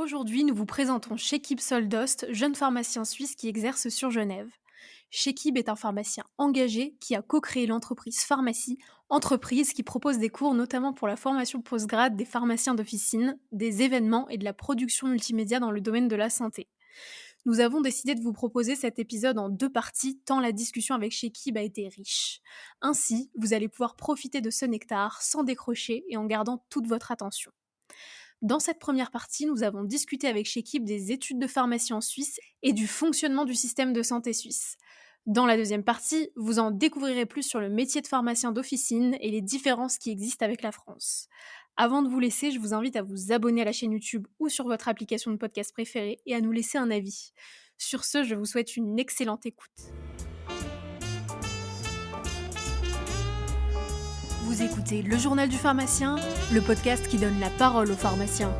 Aujourd'hui, nous vous présentons Chekib Soldost, jeune pharmacien suisse qui exerce sur Genève. Chekib est un pharmacien engagé qui a co-créé l'entreprise Pharmacie, entreprise qui propose des cours notamment pour la formation postgrade des pharmaciens d'officine, des événements et de la production multimédia dans le domaine de la santé. Nous avons décidé de vous proposer cet épisode en deux parties tant la discussion avec Chekib a été riche. Ainsi, vous allez pouvoir profiter de ce nectar sans décrocher et en gardant toute votre attention. Dans cette première partie, nous avons discuté avec Chekib des études de pharmacie en Suisse et du fonctionnement du système de santé suisse. Dans la deuxième partie, vous en découvrirez plus sur le métier de pharmacien d'officine et les différences qui existent avec la France. Avant de vous laisser, je vous invite à vous abonner à la chaîne YouTube ou sur votre application de podcast préférée et à nous laisser un avis. Sur ce, je vous souhaite une excellente écoute. Vous écoutez Le Journal du Pharmacien, le podcast qui donne la parole aux pharmaciens.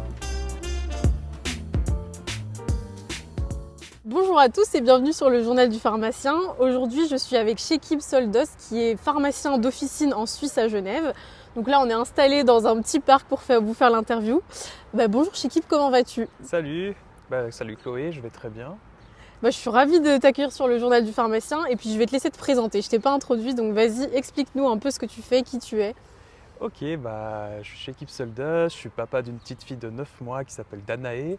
Bonjour à tous et bienvenue sur le Journal du Pharmacien. Aujourd'hui, je suis avec Chekib Soldost qui est pharmacien d'officine en Suisse à Genève. Donc là, on est installé dans un petit parc pour vous faire l'interview. Bonjour Chekib, comment vas-tu ? Salut, salut Chloé, je vais très bien. Je suis ravie de t'accueillir sur le Journal du Pharmacien et puis je vais te laisser te présenter. Je t'ai pas introduit, donc vas-y, explique-nous un peu ce que tu fais, qui tu es. Ok, je suis Chekib Soldost, je suis papa d'une petite fille de 9 mois qui s'appelle Danae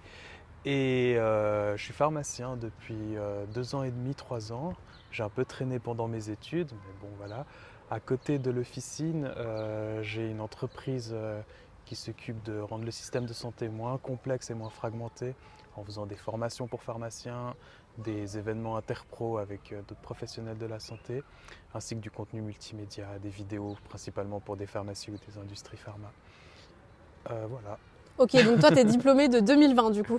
et je suis pharmacien depuis 2 ans et demi, 3 ans. J'ai un peu traîné pendant mes études, mais bon voilà. À côté de l'officine, j'ai une entreprise qui s'occupe de rendre le système de santé moins complexe et moins fragmenté en faisant des formations pour pharmaciens, des événements interpro avec d'autres professionnels de la santé, ainsi que du contenu multimédia, des vidéos principalement pour des pharmacies ou des industries pharma. Voilà. Ok, donc toi tu es diplômé de 2020 du coup.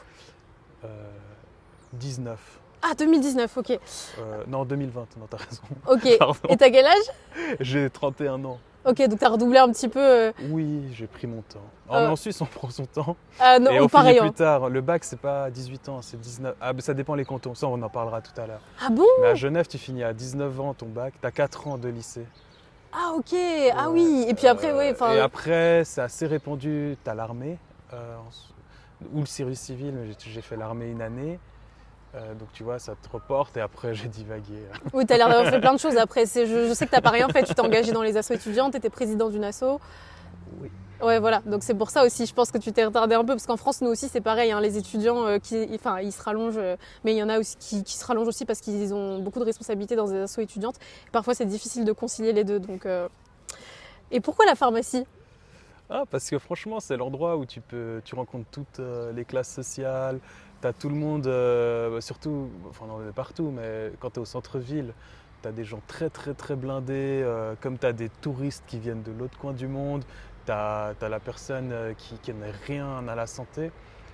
19. Ah, 2019, ok. Non, 2020, non, t'as raison. Ok, Pardon. Et t'as quel âge ? J'ai 31 ans. Ok, donc t'as redoublé un petit peu. Oui, j'ai pris mon temps. Mais en Suisse, on prend son temps. Non, et on pareil. finit plus tard. Le bac, c'est pas 18 ans, c'est 19. Ah, ça dépend les cantons. Ça, on en parlera tout à l'heure. Ah bon ? Mais à Genève, tu finis à 19 ans ton bac. T'as 4 ans de lycée. Ah ok, ah oui. Et puis après, Et après, c'est assez répandu. T'as l'armée ou le service civil. J'ai fait l'armée une année. Donc tu vois, ça te reporte et après j'ai divagué. Oui, tu as l'air d'avoir fait plein de choses après. Je sais que tu n'as pas rien fait, tu t'es engagé dans les assos étudiantes, tu étais président d'une asso. Oui. Ouais, voilà, donc c'est pour ça aussi, je pense que tu t'es retardé un peu, parce qu'en France, nous aussi, c'est pareil, les étudiants, ils se rallongent, mais il y en a aussi qui se rallongent aussi parce qu'ils ont beaucoup de responsabilités dans des assos étudiantes. Et parfois, c'est difficile de concilier les deux. Donc, Et pourquoi la pharmacie ? Parce que franchement, c'est l'endroit où tu rencontres toutes les classes sociales. Tu as tout le monde, surtout, enfin on est partout, mais quand tu es au centre-ville, tu as des gens très très très blindés, comme tu as des touristes qui viennent de l'autre coin du monde, tu as la personne qui n'a rien à la santé.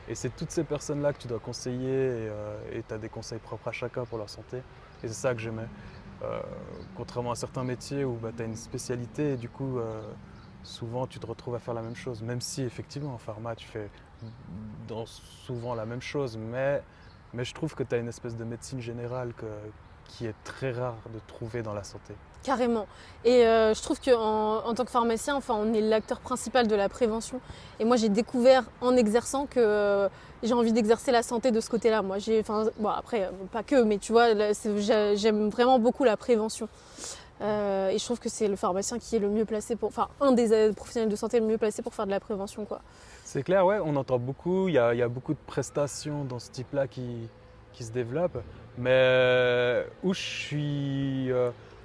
Et c'est toutes ces personnes-là que tu dois conseiller et tu as des conseils propres à chacun pour leur santé. Et c'est ça que j'aimais. Contrairement à certains métiers où tu as une spécialité et du coup, souvent tu te retrouves à faire la même chose. Même si effectivement en pharma, tu fais souvent la même chose, mais je trouve que tu as une espèce de médecine générale qui est très rare de trouver dans la santé. Carrément. Et je trouve qu'en tant que pharmacien, on est l'acteur principal de la prévention. Et moi, j'ai découvert en exerçant que j'ai envie d'exercer la santé de ce côté-là. Moi, après, pas que, mais tu vois, j'aime vraiment beaucoup la prévention. Et je trouve que c'est le pharmacien qui est le mieux placé un des professionnels de santé le mieux placé pour faire de la prévention, quoi. C'est clair, ouais, on entend beaucoup, il y a beaucoup de prestations dans ce type-là qui se développent, mais où je suis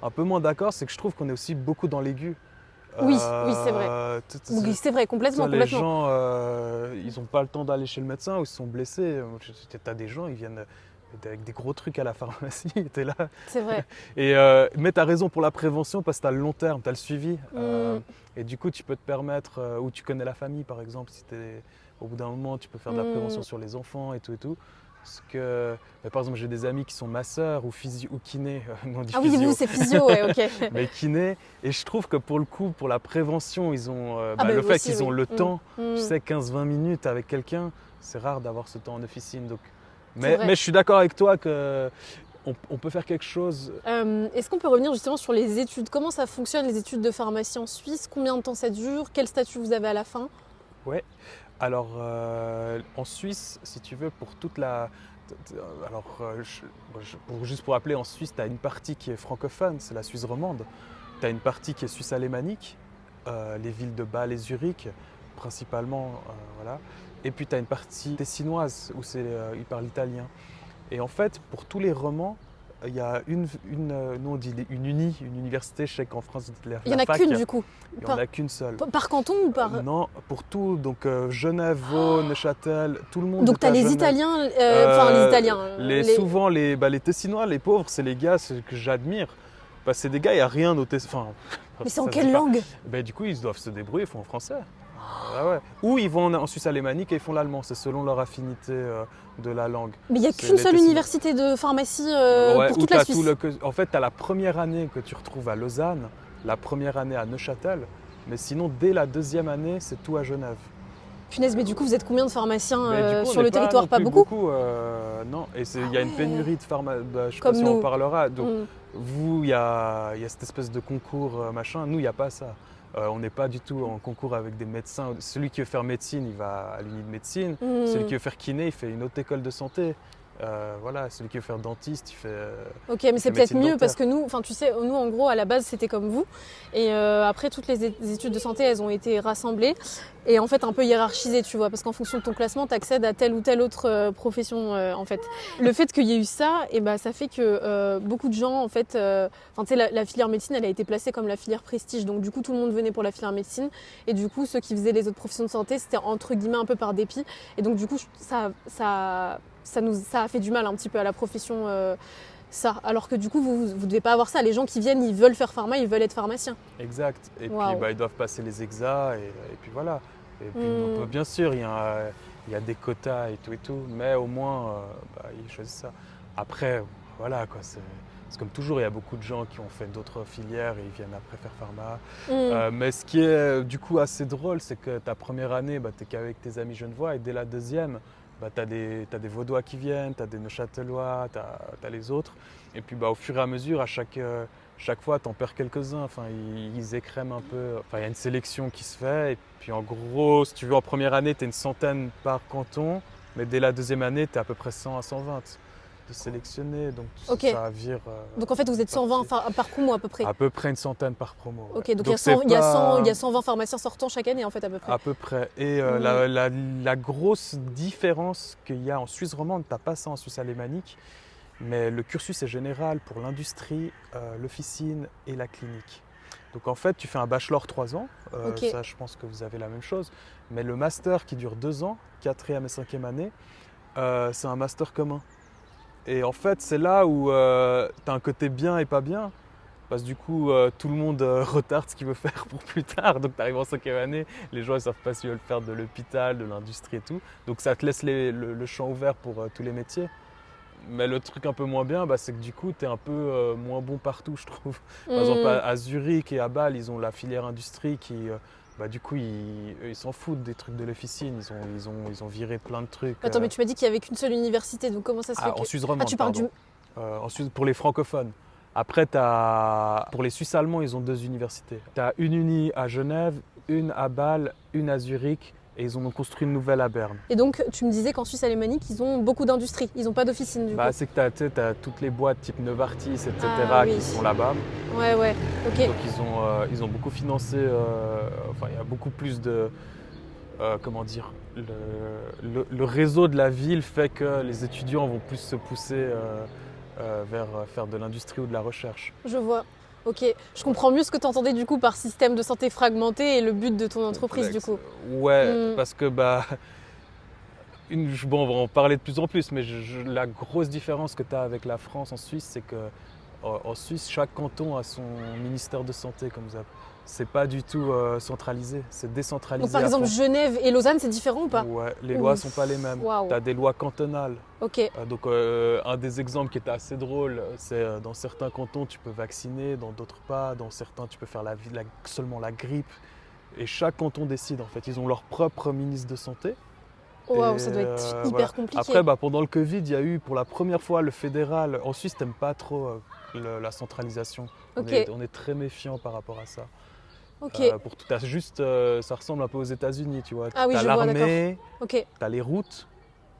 un peu moins d'accord, c'est que je trouve qu'on est aussi beaucoup dans l'aigu. Oui, c'est vrai. Oui, c'est vrai, complètement. Les gens, ils n'ont pas le temps d'aller chez le médecin ou ils se sont blessés. Tu as des gens, ils viennent avec des gros trucs à la pharmacie, t'es là. C'est vrai. Mais tu as raison pour la prévention parce que tu as le long terme, tu as le suivi. Et du coup, tu peux te permettre, ou tu connais la famille par exemple, au bout d'un moment, tu peux faire de la prévention sur les enfants et tout. Parce que, par exemple, j'ai des amis qui sont masseurs ou physio ou kiné. Oui, vous, c'est physio, ouais, ok. Mais kiné. Et je trouve que pour le coup, pour la prévention, ils ont le fait aussi, qu'ils ont le temps, tu sais, 15-20 minutes avec quelqu'un, c'est rare d'avoir ce temps en officine. Donc, mais je suis d'accord avec toi qu'on peut faire quelque chose. Est-ce qu'on peut revenir justement sur les études ? Comment ça fonctionne les études de pharmacie en Suisse ? Combien de temps ça dure ? Quel statut vous avez à la fin ? Ouais. Alors, en Suisse, si tu veux, pour toute la... Alors, juste pour rappeler, en Suisse, tu as une partie qui est francophone, c'est la Suisse romande. Tu as une partie qui est suisse alémanique, les villes de Bâle et Zurich, principalement. Voilà. Et puis, tu as une partie tessinoise, où ils parlent italien. Et en fait, pour tous les romans, il y a nous on dit une université, je sais qu'en France, Il n'y en a fac, qu'une du coup. il n'y en a qu'une seule. Par canton ou par... Non, pour tout, donc Genève, Vaud, Neuchâtel, tout le monde. Donc est tu as à les Genève. Italiens, les Italiens. Souvent, les Tessinois, les pauvres, c'est les gars que j'admire. Parce que c'est des gars, il n'y a rien au Tessin. Mais c'est en quelle langue? Du coup, ils doivent se débrouiller, ils font en français. Ah ouais. Ou ils vont en Suisse alémanique et ils font l'allemand, c'est selon leur affinité de la langue. Mais il n'y a qu'une seule université de pharmacie pour toute la Suisse. En fait, tu as la première année que tu retrouves à Lausanne, la première année à Neuchâtel, mais sinon, dès la deuxième année, c'est tout à Genève. Punaise, mais du coup, vous êtes combien de pharmaciens Du coup, sur le territoire? Pas beaucoup. Non, et il y a une pénurie de pharmaciens, je ne sais Comme pas si nous. on en parlera. Donc, vous, il y a cette espèce de concours, machin. Nous, il n'y a pas ça. On n'est pas du tout en concours avec des médecins. Celui qui veut faire médecine, il va à l'uni de médecine. Celui qui veut faire kiné, il fait une autre école de santé. Voilà, celui qui veut faire dentiste, il fait. Ok, mais c'est peut-être mieux parce que nous, enfin tu sais, nous en gros à la base c'était comme vous. Et après toutes les études de santé, elles ont été rassemblées et en fait un peu hiérarchisées, tu vois, parce qu'en fonction de ton classement, tu accèdes à telle ou telle autre profession en fait. Le fait qu'il y ait eu ça, et ça fait que beaucoup de gens en fait, enfin tu sais la filière médecine, elle a été placée comme la filière prestige, donc du coup tout le monde venait pour la filière médecine et du coup ceux qui faisaient les autres professions de santé, c'était entre guillemets un peu par dépit et donc du coup ça a fait du mal un petit peu à la profession, ça. Alors que du coup, vous ne devez pas avoir ça. Les gens qui viennent, ils veulent faire pharma, ils veulent être pharmaciens. Exact. Et puis, ils doivent passer les exas et puis voilà. Et puis, bien sûr, il y a des quotas et tout. Mais au moins, ils choisissent ça. Après, voilà, quoi. C'est comme toujours, il y a beaucoup de gens qui ont fait d'autres filières et ils viennent après faire pharma. Mais ce qui est du coup assez drôle, c'est que ta première année, tu n'es qu'avec tes amis genevois et dès la deuxième, tu as des Vaudois qui viennent, tu as des Neuchâtelois, tu as les autres. Et puis au fur et à mesure, à chaque fois, tu en perds quelques-uns. Enfin, ils écrèment un peu. Enfin, il y a une sélection qui se fait. Et puis en gros, si tu veux, en première année, tu es une centaine par canton. Mais dès la deuxième année, tu es à peu près 100 à 120 de sélectionnés. Donc ça vire. Donc en fait, vous êtes 120 par promo à peu près? À peu près une centaine par promo. Ouais. Ok, donc il y a 120 pharmaciens sortants chaque année en fait à peu près? À peu près. Et la grosse différence qu'il y a en Suisse romande, tu n'as pas ça en Suisse alémanique, mais le cursus est général pour l'industrie, l'officine et la clinique. Donc en fait, tu fais un bachelor 3 ans, ça je pense que vous avez la même chose, mais le master qui dure 2 ans, 4e et 5e année, c'est un master commun. Et en fait, c'est là où tu as un côté bien et pas bien. Parce que du coup, tout le monde retarde ce qu'il veut faire pour plus tard. Donc, tu arrives en 5e année, les gens ne savent pas s'ils veulent faire de l'hôpital, de l'industrie et tout. Donc, ça te laisse le champ ouvert pour tous les métiers. Mais le truc un peu moins bien, c'est que du coup, tu es un peu moins bon partout, je trouve. Par exemple, à Zurich et à Bâle, ils ont la filière industrie qui, du coup, ils s'en foutent des trucs de l'officine. Ils ont viré plein de trucs. Attends, mais tu m'as dit qu'il n'y avait qu'une seule université, donc comment ça se fait en Suisse romande, tu parles ensuite, pour les francophones. Après, pour les Suisses allemands, ils ont 2 universités. Tu as une uni à Genève, une à Bâle, une à Zurich, et ils en ont construit une nouvelle à Berne. Et donc, tu me disais qu'en Suisse alémanique, ils ont beaucoup d'industries, ils n'ont pas d'officine du coup. C'est que tu as toutes les boîtes type Novartis, etc. qui sont là-bas. Ouais, ok. Donc ils ont beaucoup financé, il y a beaucoup plus de... comment dire, le réseau de la ville fait que les étudiants vont plus se pousser vers faire de l'industrie ou de la recherche. Je vois. Ok, je comprends mieux ce que tu entendais du coup par système de santé fragmenté et le but de ton entreprise du coup. Ouais, parce que on va en parler de plus en plus, mais la grosse différence que tu as avec la France en Suisse, c'est que en Suisse, chaque canton a son ministère de santé, comme vous appelez. C'est pas du tout centralisé, c'est décentralisé. Donc par exemple, Genève et Lausanne, c'est différent ou pas? Ouais, les lois sont pas les mêmes. Tu as des lois cantonales. Ok. Donc un des exemples qui était assez drôle, c'est dans certains cantons, tu peux vacciner, dans d'autres pas. Dans certains, tu peux faire seulement la grippe. Et chaque canton décide en fait. Ils ont leur propre ministre de santé. Waouh, ça doit être hyper compliqué. Après, pendant le Covid, il y a eu pour la première fois le fédéral. En Suisse, t'aimes pas trop la centralisation. On est très méfiant par rapport à ça. Ok. T'as juste, ça ressemble un peu aux États-Unis, tu vois. Ah oui, T'as je vois, l'armée, Ok. t'as les routes,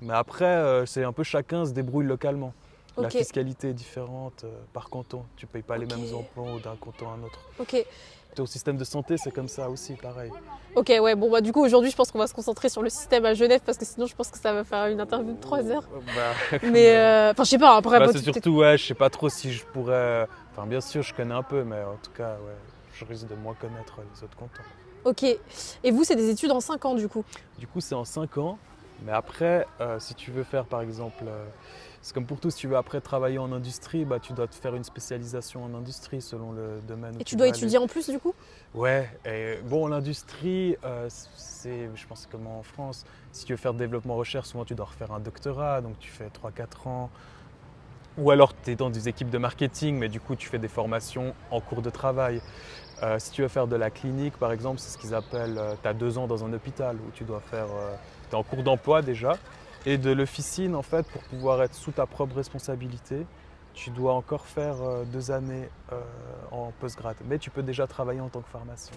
mais après, c'est un peu chacun se débrouille localement. La Ok. fiscalité est différente par canton. Tu payes pas les Ok. mêmes impôts d'un canton à un autre. Ok. Au système de santé, c'est comme ça aussi, pareil. Ok, ouais, bon, bah, du coup, aujourd'hui, je pense qu'on va se concentrer sur le système à Genève parce que sinon, je pense que ça va faire une interview de 3 heures. Mais, enfin, je sais pas, après, c'est surtout, ouais, je sais pas trop si je pourrais. Enfin, bien sûr, je connais un peu, mais en tout cas, ouais, je risque de moins connaître les autres cantons. Ok. Et vous, c'est des études en 5 ans, du coup? Du coup, c'est en 5 ans, mais après, si tu veux faire, par exemple, c'est comme pour tout, si tu veux après travailler en industrie, bah, tu dois te faire une spécialisation en industrie selon le domaine où Et tu dois étudier en plus, du coup? Ouais, et bon, l'industrie, je pense que comme en France, si tu veux faire développement recherche, souvent tu dois refaire un doctorat, donc tu fais 3-4 ans. Ou alors tu es dans des équipes de marketing, mais du coup tu fais des formations en cours de travail. Si tu veux faire de la clinique, par exemple, c'est ce qu'ils appellent, tu as 2 ans dans un hôpital où tu dois faire, tu es en cours d'emploi déjà. Et de l'officine, en fait, pour pouvoir être sous ta propre responsabilité, tu dois encore faire 2 années en postgrad. Mais tu peux déjà travailler en tant que pharmacien.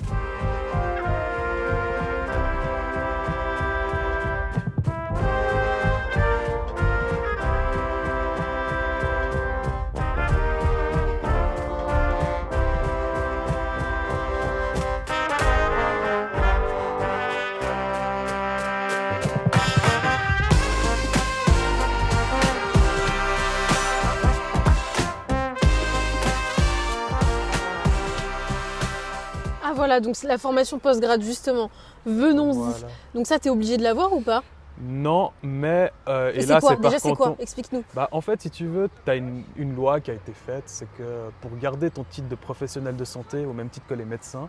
Ah, voilà, donc c'est la formation postgrad, justement. Venons-y. Voilà. Donc, ça, t'es obligé de l'avoir ou pas? Non, mais Et et c'est là quoi? c'est par Déjà, c'est quoi? canton. Explique-nous. Bah, en fait, si tu veux, tu as une loi qui a été faite, c'est que pour garder ton titre de professionnel de santé au même titre que les médecins,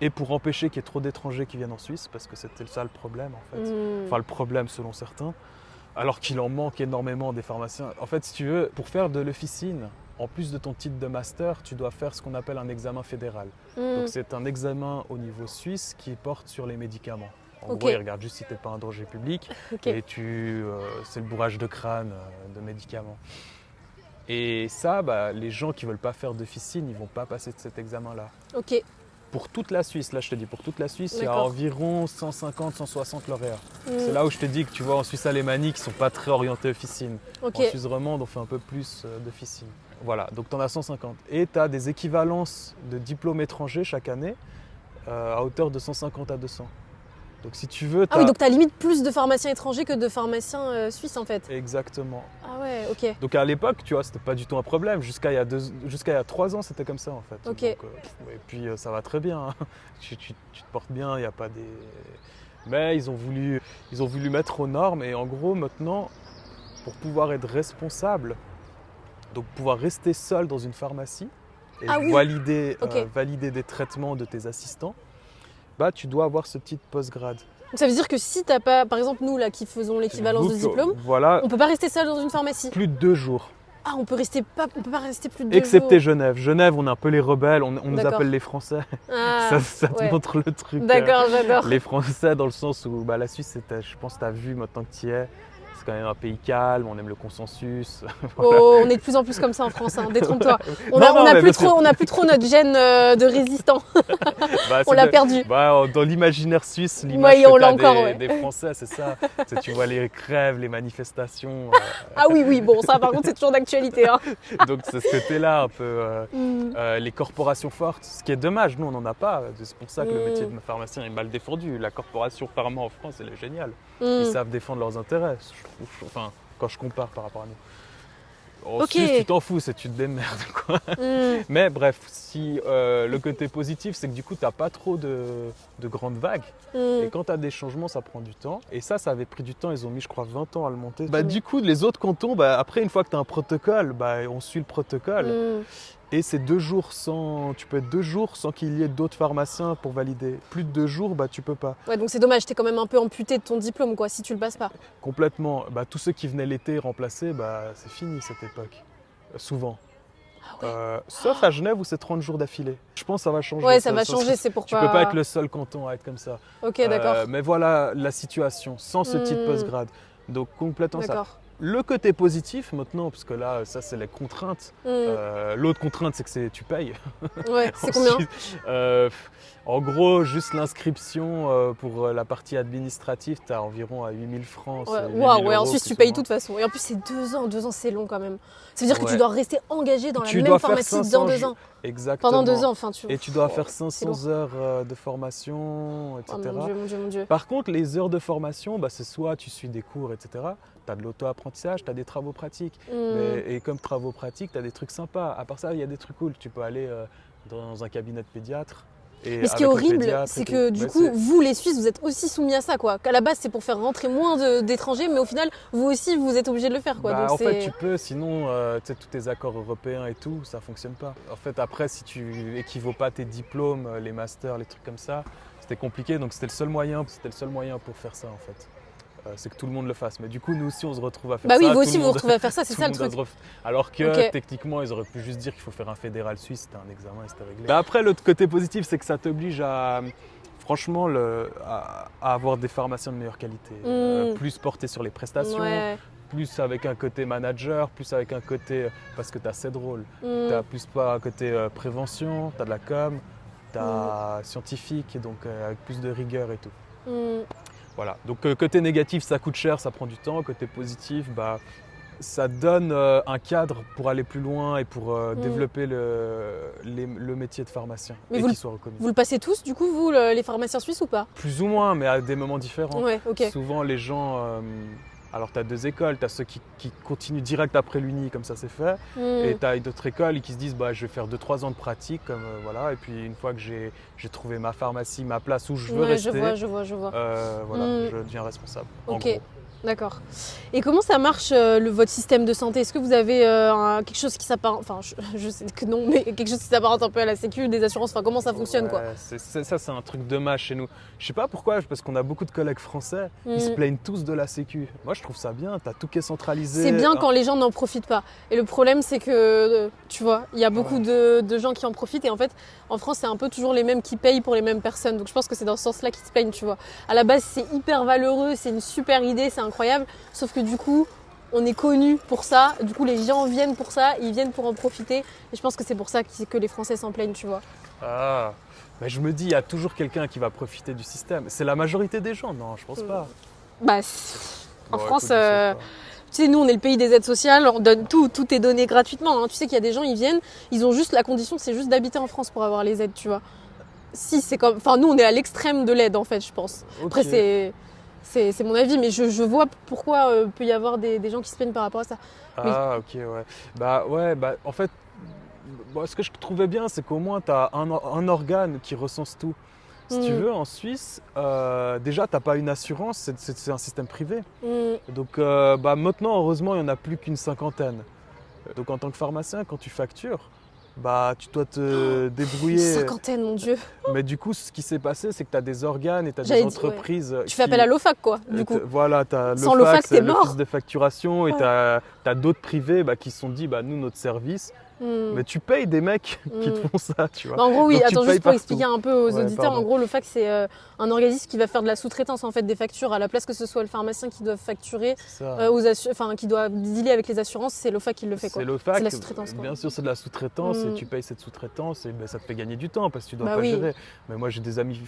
et pour empêcher qu'il y ait trop d'étrangers qui viennent en Suisse, parce que c'était ça le problème en fait. Enfin le problème selon certains, alors qu'il en manque énormément des pharmaciens. En fait, si tu veux, pour faire de l'officine, en plus de ton titre de master, tu dois faire ce qu'on appelle un examen fédéral. Donc c'est un examen au niveau suisse qui porte sur les médicaments. En Ok. gros, il regarde juste si tu n'es pas un danger public. Ok. Et c'est le bourrage de crâne de médicaments. Et ça, bah, les gens qui ne veulent pas faire d'officine, ils ne vont pas passer de cet examen-là. Ok. Pour toute la Suisse, là je te dis, pour toute la Suisse, il y a D'accord. environ 150-160 lauréats. C'est là où je te dis que tu vois en Suisse alémanique, ils ne sont pas très orientés officine. Ok. En Suisse romande, on fait un peu plus d'officine. Voilà, donc tu en as 150. Et tu as des équivalences de diplômes étrangers chaque année à hauteur de 150 à 200. Donc si tu veux, Ah oui, donc t'as limite plus de pharmaciens étrangers que de pharmaciens suisses en fait. Exactement. Ah ouais, ok. Donc à l'époque, tu vois, c'était pas du tout un problème. Jusqu'à il y a 3 ans, c'était comme ça en fait. Ok. Donc, et puis ça va très bien. Hein. Tu te portes bien, il n'y a pas des. Mais ils ont voulu mettre aux normes et en gros maintenant, pour pouvoir être responsable, donc pouvoir rester seul dans une pharmacie et Ah oui. valider, Ok. valider des traitements de tes assistants, bah tu dois avoir ce petit postgrad. Donc ça veut dire que si t'as pas, par exemple nous là qui faisons l'équivalence de Donc, diplôme, voilà, on peut pas rester seul dans une pharmacie. plus de 2 jours. Ah, on peut pas rester plus de 2 Excepté jours. Genève. Genève, on est un peu les rebelles, on nous D'accord. appelle les Français. Ah, Ça te ouais. montre le truc. D'accord, j'adore. Les Français, dans le sens où bah, la Suisse, je pense que tu as vu maintenant que tu y es, c'est quand même un pays calme, on aime le consensus. Oh, on est de plus en plus comme ça en France, hein. Détrompe-toi. On Non, a mais plus parce que- trop notre gène de résistant. Bah, On c'est l'a de- perdu. Bah, dans l'imaginaire suisse, Ouais, l'image on que l'a t'as encore, ouais. des Français, c'est ça. Tu vois les crèves, les manifestations. Ah oui, bon, ça par contre c'est toujours d'actualité. Hein. Donc c'est ce côté-là un peu. Mm. Les corporations fortes, ce qui est dommage, nous on n'en a pas. C'est pour ça que le Mm. métier de pharmacien est mal défendu. La corporation pharma en France, elle est géniale. Mm. Ils savent défendre leurs intérêts, je trouve. Enfin, quand je compare par rapport à nous. En Ok. Suisse, tu t'en fous, tu te démerdes, quoi. Mm. Mais bref, si le côté positif, c'est que du coup, tu n'as pas trop de grandes vagues. Et Mm. quand tu as des changements, ça prend du temps. Et ça avait pris du temps. Ils ont mis, je crois, 20 ans à le monter. Bah, du coup, les autres cantons, bah, après, une fois que tu as un protocole, bah, on suit le protocole. Mm. Et c'est 2 jours sans. Tu peux être 2 jours sans qu'il y ait d'autres pharmaciens pour valider. Plus de 2 jours, bah, tu peux pas. Ouais, donc c'est dommage, t'es quand même un peu amputé de ton diplôme, quoi, si tu le passes pas. Complètement. Bah, tous ceux qui venaient l'été remplacer, bah, c'est fini cette époque. Souvent. Ah ouais. Sauf à Genève où c'est 30 jours d'affilée. Je pense que ça va changer. Ouais, ça va changer, c'est Tu pourquoi. peux pas être le seul canton à être comme ça. Ok, d'accord. Mais voilà la situation, sans ce titre Hmm. postgrad. Donc complètement ça. D'accord. le côté positif maintenant, parce que là, ça c'est les contraintes. L'autre contrainte, c'est que tu payes. Ouais, c'est combien? Ensuite, en gros, juste l'inscription pour la partie administrative, tu as environ à 8 000 francs. Ouais, 8 000 waouh, ouais, euros, ensuite plus tu ou payes moins. tout de toute façon. Et en plus, c'est 2 ans. 2 ans, c'est long quand même. Ça veut dire que tu Ouais. dois rester engagé dans la Tu même dois faire pharmacie 500 dans 2 ans. Exactement. Pendant 2 ans, enfin, Et tu dois faire c'est lourd. 500 heures de formation, Oh etc. mon Dieu, mon Dieu, mon Dieu. Par contre, les heures de formation, c'est soit tu suis des cours, etc. Tu as de l'auto-apprentissage, tu as des travaux pratiques. Et comme travaux pratiques, tu as des trucs sympas. À part ça, il y a des trucs cool. Tu peux aller dans un cabinet de pédiatre. Et Mais ce qui est avec le horrible, pédiatre c'est et que tout. du Mais coup, vous les Suisses, vous êtes aussi soumis à ça, quoi. Qu'à la base, c'est pour faire rentrer moins d'étrangers, mais au final, vous aussi, vous êtes obligé de le faire, quoi. Donc En fait, c'est- tu peux, sinon, tu sais, tous tes accords européens et tout, ça fonctionne pas. En fait, après, si tu équivaut pas tes diplômes, les masters, les trucs comme ça, c'était compliqué. Donc, c'était le seul moyen pour faire ça, en fait. C'est que tout le monde le fasse. Mais du coup, nous aussi, on se retrouve à faire Bah ça. oui, vous tout aussi, le vous vous monde- retrouvez à faire ça, c'est tout ça le monde doit truc. Alors que Ok. techniquement, ils auraient pu juste dire qu'il faut faire un fédéral suisse, c'était un examen et c'était réglé. Bah après, l'autre côté positif, c'est que ça t'oblige à, franchement, à avoir des pharmaciens de meilleure qualité. Plus portés sur les prestations, Ouais. plus avec un côté manager, plus avec un côté, parce que tu as 7 rôles. Tu as plus pas un côté prévention, tu as de la com, tu as scientifique, et donc avec plus de rigueur et tout. Voilà, donc côté négatif, ça coûte cher, ça prend du temps. Côté positif, ça donne un cadre pour aller plus loin et pour développer le métier de pharmacien Mais et vous qu'il soit reconnu. Vous le passez tous, du coup, vous, les pharmaciens suisses ou pas? Plus ou moins, mais à des moments différents. Ouais, ok. Souvent, les gens... alors, tu as 2 écoles. Tu as ceux qui continuent direct après l'uni, comme ça c'est fait. Et tu as d'autres écoles qui se disent je vais faire 2-3 ans de pratique. Voilà. Et puis, une fois que j'ai trouvé ma pharmacie, ma place où je veux Ouais, rester, je vois. voilà, je deviens responsable. En Ok. gros. D'accord. Et comment ça marche votre système de santé? Est-ce que vous avez quelque chose qui s'apparente, enfin je sais que non, mais quelque chose qui s'apparente un peu à la sécu, des assurances, enfin comment ça fonctionne quoi? Ouais, ça, c'est un truc de mâche chez nous. Je sais pas pourquoi, parce qu'on a beaucoup de collègues français, ils se plaignent tous de la sécu. Moi, je trouve ça bien, tu as tout qui est centralisé. C'est bien quand les gens n'en profitent pas. Et le problème, c'est que, tu vois, il y a beaucoup de gens qui en profitent. Et en fait, en France, c'est un peu toujours les mêmes qui payent pour les mêmes personnes. Donc je pense que c'est dans ce sens-là qu'ils se plaignent, tu vois. À la base, c'est hyper valeureux, c'est une super idée, c'est incroyable. Sauf que du coup, on est connu pour ça. Du coup, les gens viennent pour ça, ils viennent pour en profiter. Et je pense que c'est pour ça que les Français s'en plaignent, tu vois. Ah, je me dis, il y a toujours quelqu'un qui va profiter du système. C'est la majorité des gens, non, je pense pas. Bah, en Bon, France, écoute, je sais pas. tu sais, nous, on est le pays des aides sociales, on donne tout est donné gratuitement. Hein. Tu sais qu'il y a des gens, ils viennent, ils ont juste la condition, c'est juste d'habiter en France pour avoir les aides, tu vois. Si, c'est comme. Enfin, nous, on est à l'extrême de l'aide, en fait, je pense. Après, Ok. c'est mon avis, mais je vois pourquoi peut y avoir des gens qui se plaignent par rapport à ça. Ah, ok, ouais. En fait, ce que je trouvais bien, c'est qu'au moins, tu as un organe qui recense tout. Si tu veux, en Suisse, déjà, tu n'as pas une assurance, c'est un système privé. Donc maintenant, heureusement, il n'y en a plus qu'une 50aine. Donc en tant que pharmacien, quand tu factures, tu dois te Une débrouiller. 50aine, mon Dieu. Mais du coup, ce qui s'est passé, c'est que tu as des organes et tu as J'allais des dire, ouais. entreprises. Tu fais appel à l'OFAC, quoi, du coup. Voilà, tu as Sans l'OFAC, t'es mort. l'office de facturation et Ouais. tu as d'autres privés qui se sont dit, nous, notre service. Mais tu payes des mecs qui te font ça, tu vois. Bah, en gros, oui, Donc, tu attends, payes juste pour partout. expliquer un peu aux Ouais, auditeurs, pardon. en gros, l'OFAC, c'est un organisme qui va faire de la sous-traitance en fait, des factures. À la place que ce soit le pharmacien qui doit facturer, C'est ça. qui doit dealer avec les assurances, c'est l'OFAC qui le fait. Quoi. C'est l'OFAC, C'est de la sous-traitance, quoi. bien sûr c'est de la sous-traitance et tu payes cette sous-traitance et ça te fait gagner du temps parce que tu dois Bah pas oui. gérer. Mais moi j'ai des amis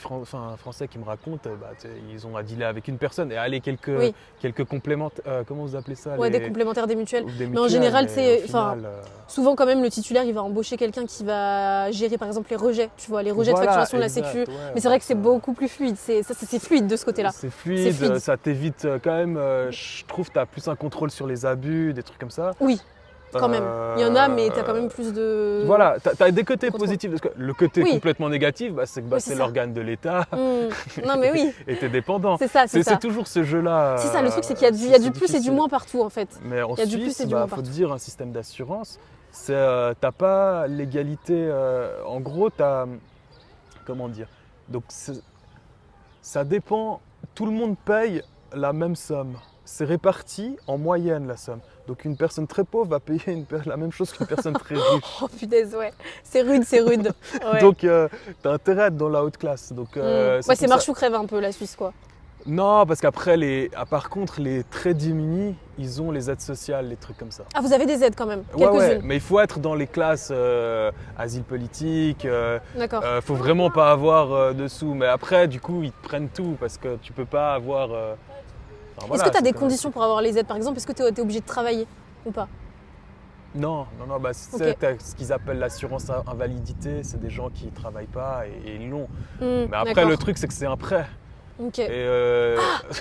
français qui me racontent, tu sais, ils ont à dealer avec une personne et aller Oui. quelques complémentaires, comment vous appelez ça Ouais, les- des complémentaires, des mutuelles. ou des Mais en mutuelles, général, mais c'est- au final, Souvent, quand même, le titulaire, il va embaucher quelqu'un qui va gérer, par exemple, les rejets. Tu vois, les rejets voilà, de facturation de la exact, Sécu. ouais, Mais c'est vrai que c'est ça- beaucoup plus fluide. C'est fluide de ce côté-là. C'est fluide, C'est fluide. ça t'évite quand même, je trouve que tu as plus un contrôle sur les abus, des trucs comme ça. Oui, quand même. Il y en a, mais tu as quand même plus de. Voilà, tu as des côtés Contrôle. positifs. Parce que le côté Oui. complètement négatif, c'est que Oui, c'est c'est ça. l'organe de l'État Non, mais oui, et tu es dépendant. c'est ça. C'est toujours ce jeu-là. C'est ça, le truc, c'est qu'il y a du plus et du difficile. moins partout, en fait. Mais en il y a du plus Suisse, et du il moins faut te partout. dire, un système d'assurance, t'as pas l'égalité. En gros, comment dire. Donc, ça dépend. Tout le monde paye la même somme. C'est réparti en moyenne la somme. Donc, une personne très pauvre va payer la même chose qu'une personne très riche. Oh punaise, ouais. C'est rude, c'est rude. Ouais. Donc, tu as intérêt à être dans la haute classe. Donc, Ouais, c'est pour marche ça- ou crève un peu, la Suisse, quoi. Non, parce qu'après, par contre, les très démunis, ils ont les aides sociales, les trucs comme ça. Ah, vous avez des aides quand même, Ouais, ouais, quelques-unes. mais il faut être dans les classes asile politique. D'accord. Faut vraiment pas avoir de sous. Mais après, du coup, ils te prennent tout parce que tu peux pas avoir. Enfin, Est-ce voilà, que tu as c'est des quand même- conditions pour avoir les aides, par exemple? Est-ce que tu es obligé de travailler ou pas? Non, non, non. Bah, Ok. t'as ce qu'ils appellent l'assurance invalidité. C'est des gens qui travaillent pas et ils l'ont. Mais après, D'accord. le truc, c'est que c'est un prêt. Ok. Et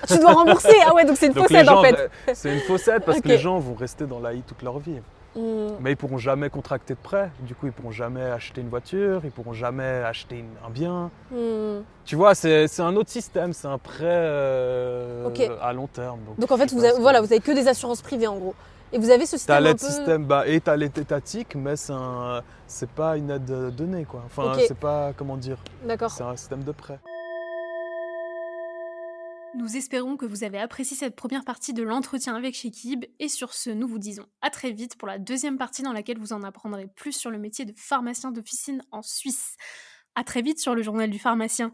Tu dois rembourser. Ah ouais, donc c'est une donc fausse les aide gens, en fait. c'est une fausse aide parce Ok. que les gens vont rester dans l'AI toute leur vie. Hmm. Mais ils pourront jamais contracter de prêt. Du coup, ils pourront jamais acheter une voiture, ils pourront jamais acheter un bien. Hmm. Tu vois, c'est un autre système, c'est un prêt Ok. à long terme. Donc en fait, je vous pense avez, que voilà, vous avez que des assurances privées en gros. Et vous avez ce t'as système un l'aide peu. système et t'as l'aide étatique, mais c'est pas une aide donnée quoi. Enfin, Ok. c'est pas comment dire, D'accord. c'est un système de prêt. Nous espérons que vous avez apprécié cette première partie de l'entretien avec Chekib et sur ce, nous vous disons à très vite pour la deuxième partie dans laquelle vous en apprendrez plus sur le métier de pharmacien d'officine en Suisse. À très vite sur le journal du pharmacien.